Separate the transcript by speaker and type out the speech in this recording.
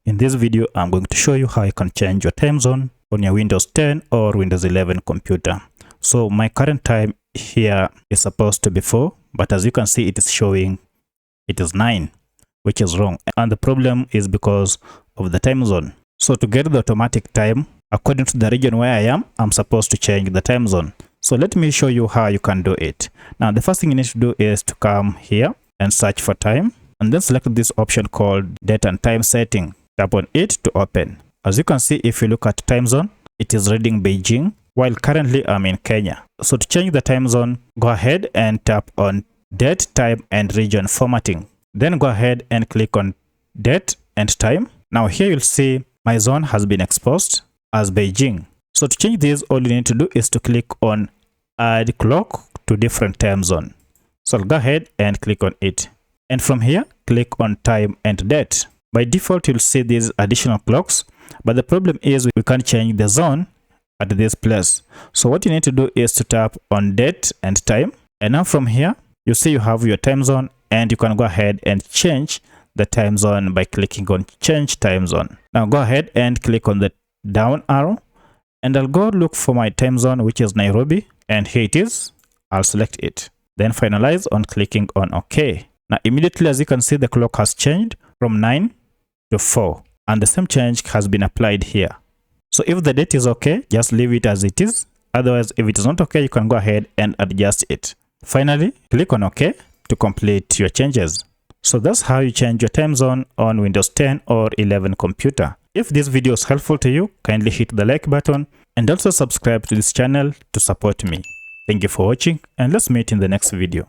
Speaker 1: In this video, I'm going to show you how you can change your time zone on your Windows 10 or Windows 11 computer. So my current time here is supposed to be 4, but as you can see, it is showing it is 9, which is wrong. And the problem is because of the time zone. So to get the automatic time, according to the region where I am, I'm supposed to change the time zone. So let me show you how you can do it. Now, the first thing you need to do is to come here and search for time, and then select this option called date and time setting. Tap on it to open. As you can see, if you look at time zone, it is reading Beijing, while currently I'm in Kenya. So to change the time zone, go ahead and tap on date, time, and region formatting. Then go ahead and click on date and time. Now here you'll see my zone has been exposed as Beijing. So to change this, all you need to do is to click on add clock to different time zone. So I'll go ahead and click on it. And from here, click on time and date. By default, you'll see these additional clocks, but the problem is we can't change the zone at this place. So what you need to do is to tap on date and time. And now from here, you see you have your time zone, and you can go ahead and change the time zone by clicking on change time zone. Now go ahead and click on the down arrow, and I'll go look for my time zone, which is Nairobi, and here it is. I'll select it. Then finalize on clicking on OK. Now immediately, as you can see, the clock has changed from 9 to 4, and the same change has been applied here. So if the date is okay, just leave it as it is. Otherwise, if it is not okay, you can go ahead and adjust it. Finally, click on OK to complete your changes. So that's how you change your time zone on Windows 10 or 11 computer. If this video is helpful to you, kindly hit the like button and also subscribe to this channel to support me. Thank you for watching, and let's meet in the next video.